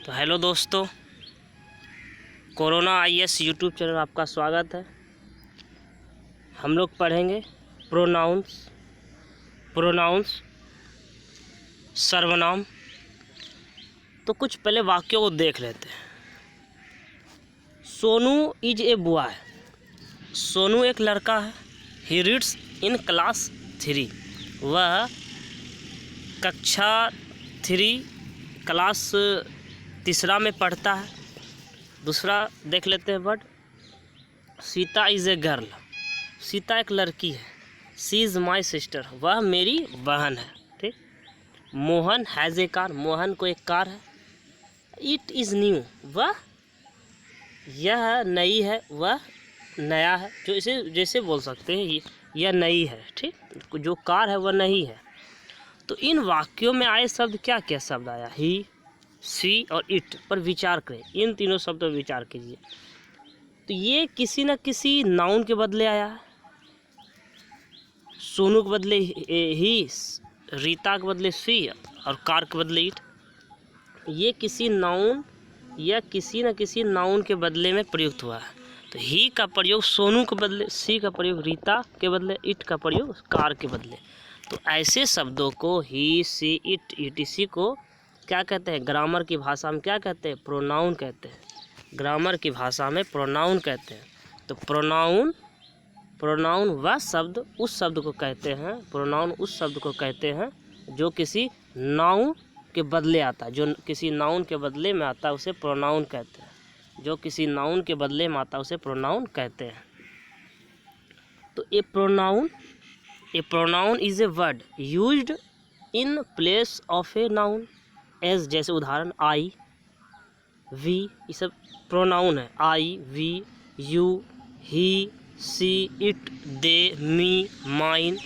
तो हेलो दोस्तों, corona IAS YouTube channel आपका स्वागत है। हम लोग पढ़ेंगे प्रोनाउंस सर्वनाम। तो कुछ पहले वाक्यों को देख लेते हैं। Sonu is a boy. Sonu एक लड़का है। He reads in class 3। वह कक्षा 3 क्लास तीसरा में पढ़ता है। दूसरा देख लेते हैं word. Sita is a girl. Sita एक लड़की है। सी इज़ माई सिस्टर। वह मेरी बहन है। ठीक। Mohan has a car. Mohan को एक कार है। It is new. वह यह नई है। वह नया है। जो इसे जैसे बोल सकते हैं यह नई है। ठीक। जो कार है वह नई है। तो इन वाक्यों में आए शब्द क्या क्या शब्द आया? ही, सी और इट पर विचार करें। इन तीनों शब्दों पर विचार कीजिए। तो ये किसी न किसी नाउन के बदले आया है। सोनू के बदले ही, रीता के बदले सी और कार के बदले इट। ये किसी नाउन या किसी न किसी नाउन के बदले में प्रयुक्त हुआ है। तो ही का प्रयोग सोनू के बदले, सी का प्रयोग रीता के बदले, इट का प्रयोग कार के बदले। तो ऐसे शब्दों को ही, सी, इट, ईटीसी को क्या कहते हैं? ग्रामर की भाषा में क्या कहते हैं? प्रोनाउन कहते हैं। ग्रामर की भाषा में प्रोनाउन कहते हैं। तो प्रोनाउन वह शब्द उस शब्द को कहते हैं। प्रोनाउन उस शब्द को कहते हैं जो किसी नाउन के बदले आता है। जो किसी नाउन के बदले में आता है उसे प्रोनाउन कहते हैं। जो किसी नाउन के बदले में आता है उसे प्रोनाउन कहते हैं। तो a pronoun is a word used in place of a noun as, जैसे उदाहरण आई, वी, ये सब प्रोनाउन है। I, we, you, he, she, it, they, me, mine,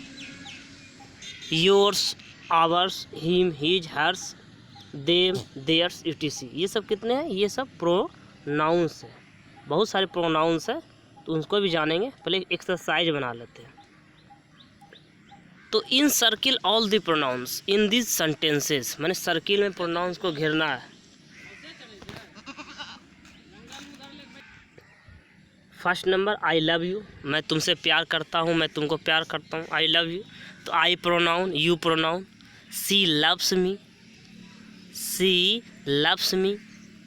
yours, ours, him, his, hers, them, theirs, etc. ये सब कितने हैं? ये सब प्रोनाउंस है। बहुत सारे प्रोनाउंस है, तो उनको भी जानेंगे। पहले एक्सरसाइज बना लेते हैं। तो इन circle all the pronounce in this sentences, मैंने सर्किल में प्रोनाउंस को घेरना है। First number I love you. मैं तुमसे प्यार करता हूँ, मैं तुमको प्यार करता हूँ। I love you. तो I pronoun, you pronoun. She loves me. She loves me.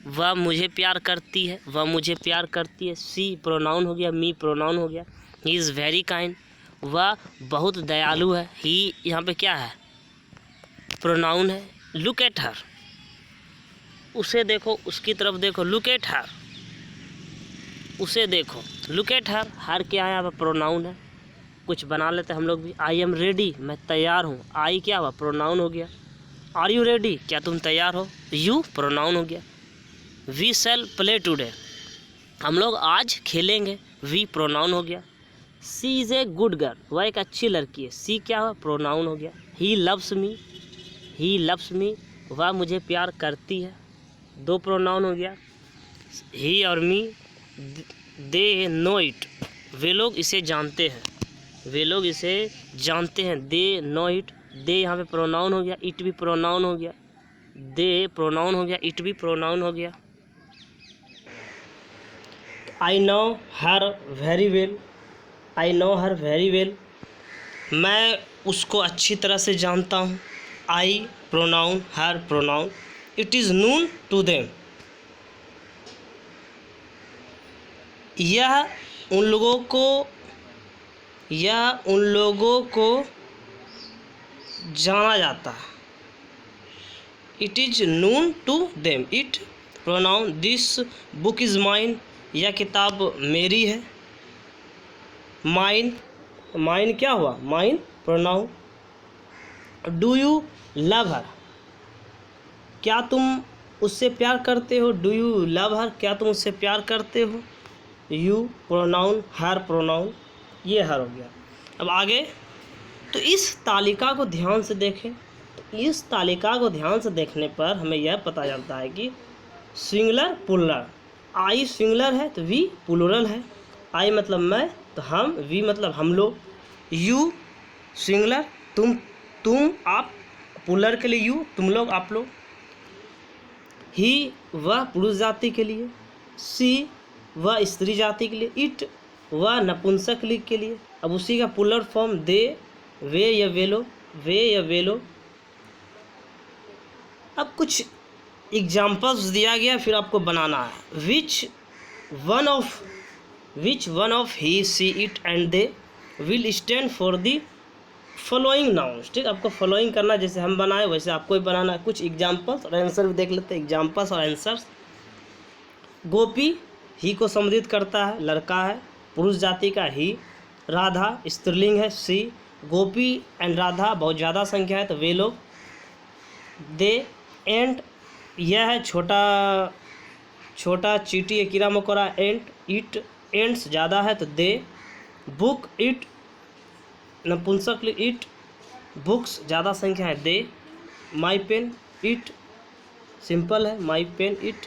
वह मुझे प्यार करती है। वह मुझे प्यार करती है। सी प्रोनाउन हो गया। मी प्रोनाउन हो गया। He is very kind. वह बहुत दयालु है। ही यहाँ पे क्या है? प्रोनाउन है। Look at her. उसे देखो, उसकी तरफ देखो। Look at her. उसे देखो। Look at her. हर क्या है? यहाँ पर प्रोनाउन है। कुछ बना लेते हैं हम लोग भी। I am ready. मैं तैयार हूँ। आई क्या हुआ? प्रोनाउन हो गया। Are you ready? क्या तुम तैयार हो? यू प्रोनाउन हो गया। We shall play today. हम लोग आज खेलेंगे। वी प्रोनाउन हो गया। She is a good girl. वह एक अच्छी लड़की है। सी क्या हुआ? प्रोनाउन हो गया। He loves me. He loves me. वह मुझे प्यार करती है। दो प्रोनाउन हो गया। ही और मी। They know it. वे लोग इसे जानते हैं। वे लोग इसे जानते हैं। They know it. दे यहाँ पे प्रोनाउन हो गया। इट भी प्रोनाउन हो गया। दे प्रोनाउन हो गया। इट भी प्रोनाउन हो गया। I know her very well. I know her very well. मैं उसको अच्छी तरह से जानता हूँ। I pronoun, her pronoun. It is known to them. यह उन लोगों को जाना जाता है। It is known to them. It pronoun. This book is mine. यह किताब मेरी है। माइन, माइन क्या हुआ? Mine pronoun. Do you love her. क्या तुम उससे प्यार करते हो? Do you love her. क्या तुम उससे प्यार करते हो? You pronoun, her pronoun. ये हर हो गया। अब आगे। तो इस तालिका को ध्यान से देखें। इस तालिका को ध्यान से देखने पर हमें यह पता चलता है कि सिंगुलर प्लुरल। आई सिंगुलर है तो वी प्लुरल है। आई मतलब मैं, तो हम, वी मतलब हम लोग। यू सिंगुलर, तुम, आप, प्लुरल के लिए यू, तुम लोग, आप लोग। ही वह पुरुष जाति के लिए, सी वह स्त्री जाति के लिए, इट वह नपुंसक लिंग के लिए। अब उसी का पुलर फॉर्म दे, वे या वेलो, वे या वेलो। अब कुछ एग्जाम्पल्स दिया गया, फिर आपको बनाना है। Which one of he, she, it and they will stand for the following nouns. ठीक, आपको फॉलोइंग करना, जैसे हम बनाए वैसे आपको भी बनाना है। कुछ एग्जाम्पल्स और आंसर भी देख लेते हैं। एग्जाम्पल्स और आंसर्स। गोपी ही को संबोधित करता है, लड़का है, पुरुष जाति का ही। राधा स्त्रीलिंग है, सी। गोपी एंड राधा बहुत ज़्यादा संख्या है तो वे लोग। दे एंड यह है छोटा चींटी, कीड़ा मकोड़ा। एंड इट एंड्स ज़्यादा है तो दे। बुक इट नपुंसक इट। बुक्स ज़्यादा संख्या है दे। माई पेन इट सिंपल है, माई पेन इट।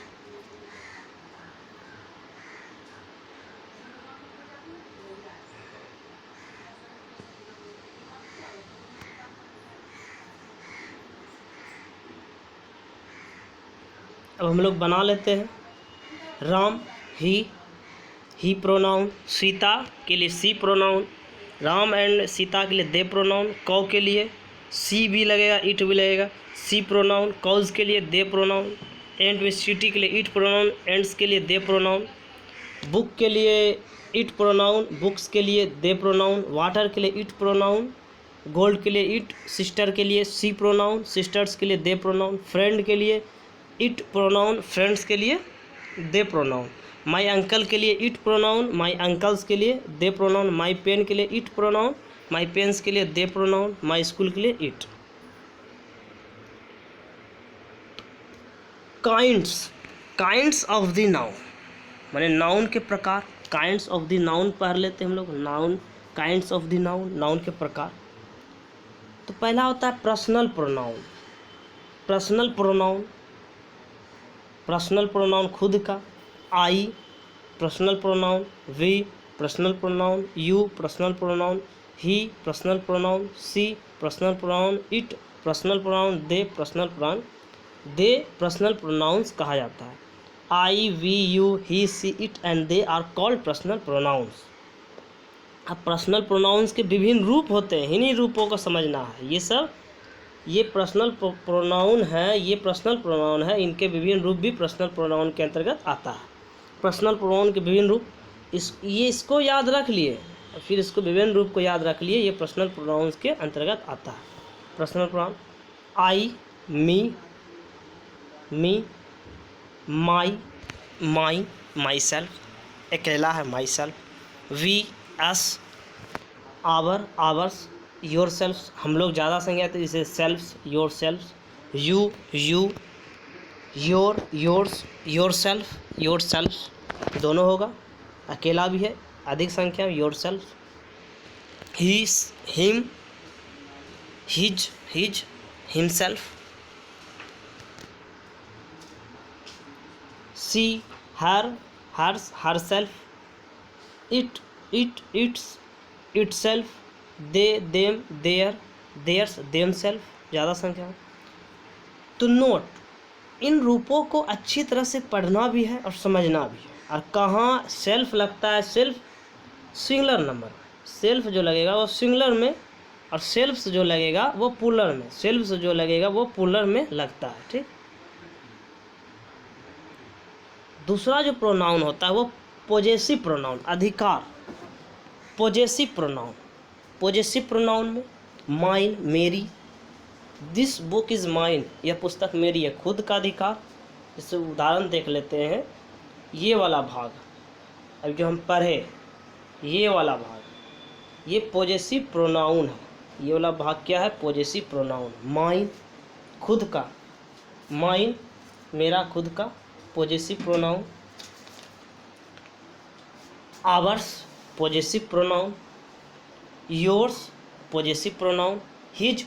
अब हम लोग बना लेते हैं। राम ही प्रोनाउन। सीता के लिए सी प्रोनाउन। राम एंड सीता के लिए दे प्रोनाउन। कौ के लिए सी भी लगेगा, इट भी लगेगा। सी प्रोनाउन। कौज के लिए दे प्रोनाउन। एंड में सिटी के लिए इट प्रोनाउन। एंड्स के लिए दे प्रोनाउन। बुक के लिए इट प्रोनाउन। बुक्स के लिए दे प्रोनाउन। वाटर के लिए इट प्रोनाउन। गोल्ड के लिए इट। सिस्टर के लिए सी प्रोनाउन। सिस्टर्स के लिए दे प्रोनाउन। फ्रेंड के लिए इट प्रोनाउन। फ्रेंड्स के लिए दे प्रोनाउन। माई अंकल के लिए इट प्रोनाउन। माई अंकल्स के लिए दे प्रोनाउन। माई पेन के लिए इट प्रोनाउन। माई पेन्स के लिए दे प्रोनाउन। माई स्कूल के लिए it. Kinds of the noun, माने नाउन के प्रकार। काइंड्स ऑफ द नाउन पढ़ लेते हैं हम लोग। Noun, kinds of the noun, noun के प्रकार। तो पहला होता है पर्सनल प्रोनाउन। पर्सनल प्रोनाउन खुद का। I personal pronoun. We personal pronoun. You personal pronoun. He personal pronoun. She personal pronoun. It personal pronoun. They personal pronoun. They personal pronouns कहा जाता है। I, we, you, he, she, it and they are called personal pronouns. अब personal pronouns के विभिन्न रूप होते हैं, इन्हीं रूपों को समझना है। ये पर्सनल प्रोनाउन है, ये पर्सनल प्रोनाउन है, इनके विभिन्न रूप भी पर्सनल प्रोनाउन के अंतर्गत आता है। पर्सनल प्रोनाउन के विभिन्न रूप, इसको याद रख लिए, फिर इसको विभिन्न रूप को याद रख लिए, ये पर्सनल प्रोनाउंस के अंतर्गत आता है। Personal pronoun I, me, myself, अकेला है myself. We, us, ours, yourself, हम लोग ज़्यादा संख्या तो इसे selves, yourself. You, yourself दोनों होगा, अकेला भी है, अधिक संख्या yourself. He, him, his, himself. She, her, herself. Itself. They, them, theirs, themselves, ज़्यादा संख्या। तो नोट, इन रूपों को अच्छी तरह से पढ़ना भी है और समझना भी है। और कहाँ सेल्फ लगता है, सेल्फ सिंगुलर नंबर, सेल्फ जो लगेगा वो सिंगुलर में, और सेल्फ्स जो लगेगा वो पुलर में, सेल्फ्स जो लगेगा वो पुलर में लगता है। ठीक। दूसरा जो प्रोनाउन होता है वो पोजेसिव प्रोनाउन, अधिकार। पोजेसिव प्रोनाउन में माइन, मेरी। दिस बुक इज़ माइन, यह पुस्तक मेरी है, खुद का अधिकार। जैसे उदाहरण देख लेते हैं, ये वाला भाग अब जो हम पढ़े, ये वाला भाग, ये पोजेसिव प्रोनाउन है। ये वाला भाग क्या है? Possessive pronoun. माइन, खुद का, माइन मेरा खुद का, possessive pronoun. Ours, possessive pronoun. Yours, possessive pronoun. His,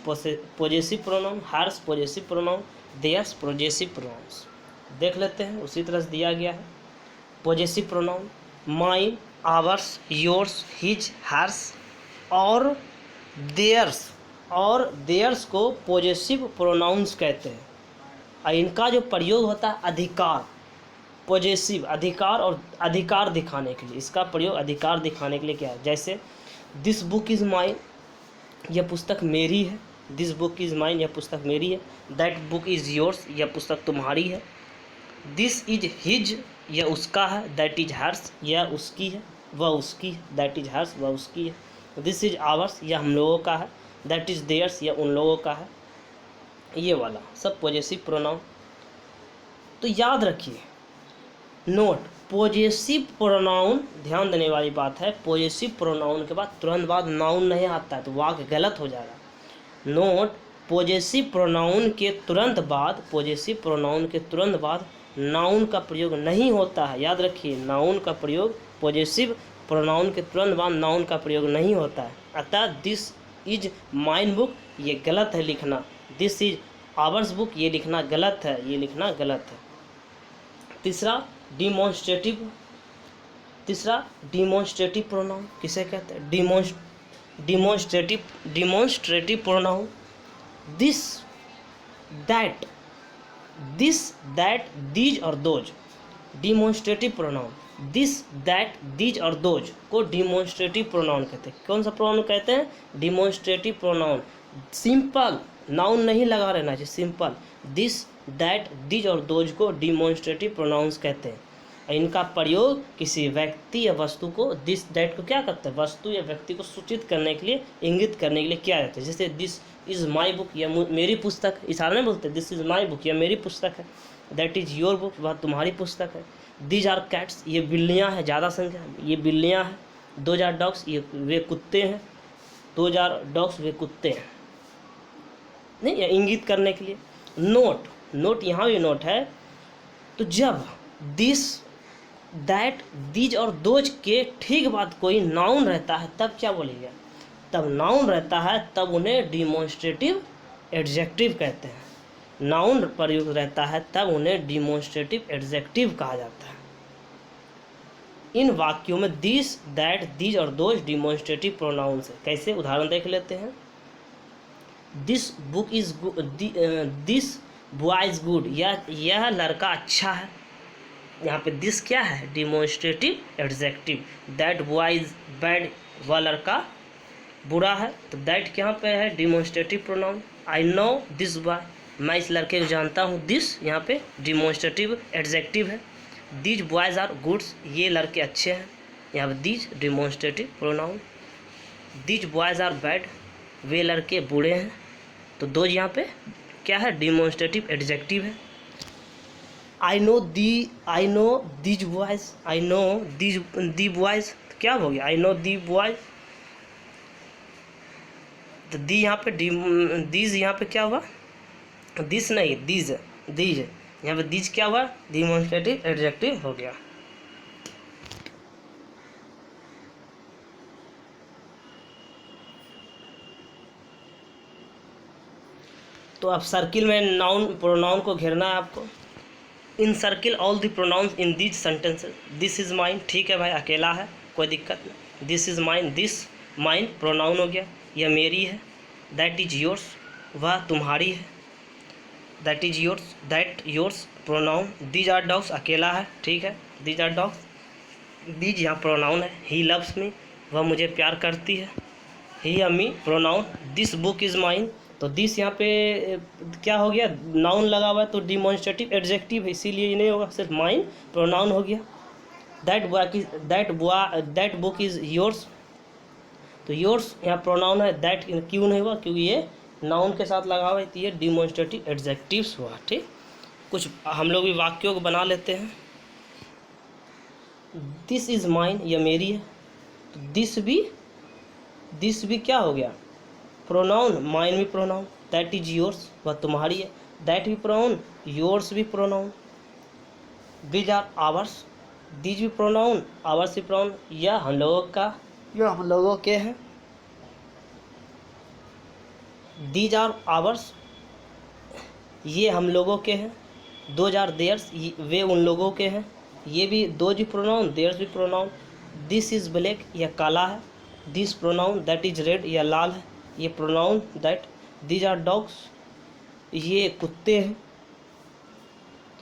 possessive pronoun. Hers, possessive pronoun. Theirs, possessive pronouns. देख लेते हैं, उसी तरह से दिया गया है। Possessive pronoun mine, ours, yours, his, hers और देयर्स। और देयर्स को पोजेसिव प्रोनाउंस कहते हैं। और इनका जो प्रयोग होता है अधिकार, पॉजेसिव, अधिकार और अधिकार दिखाने के लिए, इसका प्रयोग अधिकार दिखाने के लिए क्या है, जैसे दिस बुक इज़ माइन, यह पुस्तक मेरी है। दिस बुक इज़ माइन, यह पुस्तक मेरी है। दैट बुक इज़ योर्स, यह पुस्तक तुम्हारी है। दिस इज हिज, यह उसका है। दैट इज हर्स, यह उसकी है, वह उसकी है। दैट इज हर्स, वह उसकी है। दिस इज आवर्स, यह हम लोगों का है। दैट इज देयर्स, यह उन लोगों का है। ये वाला सब पॉजेसिव प्रोनाउन। तो याद रखिए, नोट, पॉजेसिव प्रोनाउन, ध्यान देने वाली बात है, पॉजेसिव प्रोनाउन के बाद तुरंत बाद नाउन नहीं आता है तो वाक्य गलत हो जाएगा। नोट, पॉजेसिव प्रोनाउन के तुरंत बाद, पॉजेसिव प्रोनाउन के तुरंत बाद नाउन का प्रयोग नहीं होता है। याद रखिए, नाउन का प्रयोग, पॉजेसिव प्रोनाउन के तुरंत बाद नाउन का प्रयोग नहीं होता है। अतः दिस इज माइन बुक, ये गलत है लिखना। दिस इज आवर्स बुक, ये लिखना गलत है, ये लिखना गलत है। तीसरा डिमॉन्स्ट्रेटिव, डिमॉन्स्ट्रेटिव प्रोनाउन किसे कहते हैं? Demonstrative pronoun. This, that, these और those, demonstrative pronoun. This, that, these और दोज को डिमॉन्स्ट्रेटिव प्रोनाउन कहते हैं। कौन सा प्रोनाउन कहते हैं? Demonstrative pronoun. सिंपल, नाउन नहीं लगा रहना चाहिए, सिंपल। दिस, दैट, दीज और दोज को डिमॉन्स्ट्रेटिव प्रोनाउंस कहते हैं। इनका प्रयोग किसी व्यक्ति या वस्तु को, दिस दैट को क्या करते हैं? वस्तु या व्यक्ति को सूचित करने के लिए, इंगित करने के लिए किया जाता है। जैसे दिस इज़ माई बुक, यह मेरी पुस्तक है। इशारा नहीं बोलते, दिस इज़ माई बुक, यह मेरी पुस्तक है। दैट इज़ योर बुक, वह तुम्हारी पुस्तक है। दीज आर कैट्स, ये बिल्लियाँ हैं, ज़्यादा संख्या, ये बिल्लियाँ हैं। दोज आर डॉग्स, ये वे कुत्ते हैं। दोज आर डॉग्स, वे कुत्ते हैं। नहीं, यह इंगित करने के लिए। नोट, यहाँ भी नोट है। तो जब दिस, दैट, दीज और दोज के ठीक बाद कोई नाउन रहता है तब क्या बोलेगा? तब नाउन रहता है तब उन्हें डिमॉन्स्ट्रेटिव एडजेक्टिव कहते हैं। नाउन प्रयुक्त रहता है तब उन्हें डिमॉन्स्ट्रेटिव एडजेक्टिव कहा जाता है। इन वाक्यों में दिस, दैट, दीज और दोज डिमॉन्स्ट्रेटिव प्रोनाउंस है। कैसे? उदाहरण देख लेते हैं। This book is good, this boy is good, यह लड़का अच्छा है। यहाँ पे दिस क्या है? Demonstrative adjective. That boy is bad, वह लड़का बुरा है, तो दैट यहाँ पे है demonstrative pronoun. I know this boy, मैं इस लड़के को जानता हूँ। दिस यहाँ पे डिमॉन्स्ट्रेटिव एडजेक्टिव है। दीज बॉयज आर गुड्स, ये लड़के अच्छे हैं, यहाँ पे these demonstrative pronoun. These boys are bad, वे लड़के बूढ़े हैं, तो दोज यहाँ पे क्या है? डिमॉन्स्ट्रेटिव एडजेक्टिव है। I know these boys, I know the boys, क्या हो गया? आई नो दी बॉयज, तो दी यहाँ पे दीज, यहाँ पे क्या हुआ? दिस नहीं, दीज यहाँ पे दीज क्या हुआ? डिमॉन्स्ट्रेटिव एडजेक्टिव हो गया। तो अब सर्किल में नाउन प्रोनाउन को घेरना है आपको। इन circle all the pronounce in this sentences. This is mine, ठीक है भाई, अकेला है, कोई दिक्कत नहीं। This is mine, this mine pronoun हो गया, यह मेरी है। दैट इज योर्स, वह तुम्हारी है। That is yours, that yours pronoun. These are dogs, अकेला है, ठीक है, दीज आर डॉग्स। दीज यहाँ प्रोनाउन है। ही लव्स मी, वह मुझे प्यार करती है। ही अमी pronoun. This book is mine, तो दिस यहाँ पे क्या हो गया? नाउन लगा हुआ है तो डिमॉन्स्ट्रेटिव एडजेक्टिव है, इसीलिए ये नहीं होगा, सिर्फ माइन प्रोनाउन हो गया। दैट बुक इज़ योर्स, तो योर्स यहाँ प्रोनाउन है। दैट क्यों नहीं हुआ? क्योंकि ये नाउन के साथ लगा हुआ है, तो ये डिमॉन्स्ट्रेटिव एडजेक्टिव्स हुआ। ठीक, कुछ हम लोग भी वाक्यों को बना लेते हैं। दिस इज़ माइन, यह मेरी है, तो दिस भी क्या हो गया? प्रोनाउन। माइन भी प्रोनाउन। दैट इज योर्स, वह तुम्हारी है। दैट भी प्रोनाउन, योर्स भी pronoun. These are ours, these भी प्रोनाउन, आवर्स भी प्रोनाउन। यह हम लोगों का, यह हम लोगों के हैं। दीज आर आवर्स, ये हम लोगों के हैं। दोज आर देयर्स, वे उन लोगों के हैं, ये भी दोज भी प्रोनाउन, देयर्स भी प्रोनाउन। दिस इज़ ब्लैक, यह काला है। This pronoun. That is red, यह लाल है, ये pronoun that. These are dogs, ये कुत्ते हैं।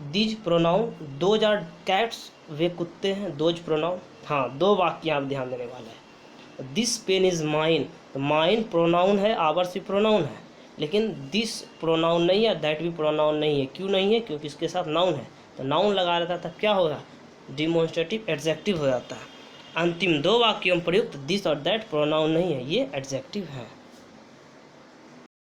These pronoun, those are cats, वे कुत्ते हैं, दोज प्रोनाउन। हाँ, 2 वाक्य आप ध्यान देने वाले हैं। दिस पेन इज़ माइन, तो माइन प्रोनाउन है, आवर्स भी प्रोनाउन है, लेकिन दिस प्रोनाउन नहीं है, दैट भी प्रोनाउन नहीं है। क्यों नहीं है? क्योंकि इसके साथ नाउन है, तो नाउन लगा रहता था, क्या होगा? डिमॉन्स्ट्रेटिव एडजेक्टिव हो जाता है। अंतिम 2 वाक्यों में प्रयुक्त दिस और दैट प्रोनाउन नहीं है, ये एडजेक्टिव है।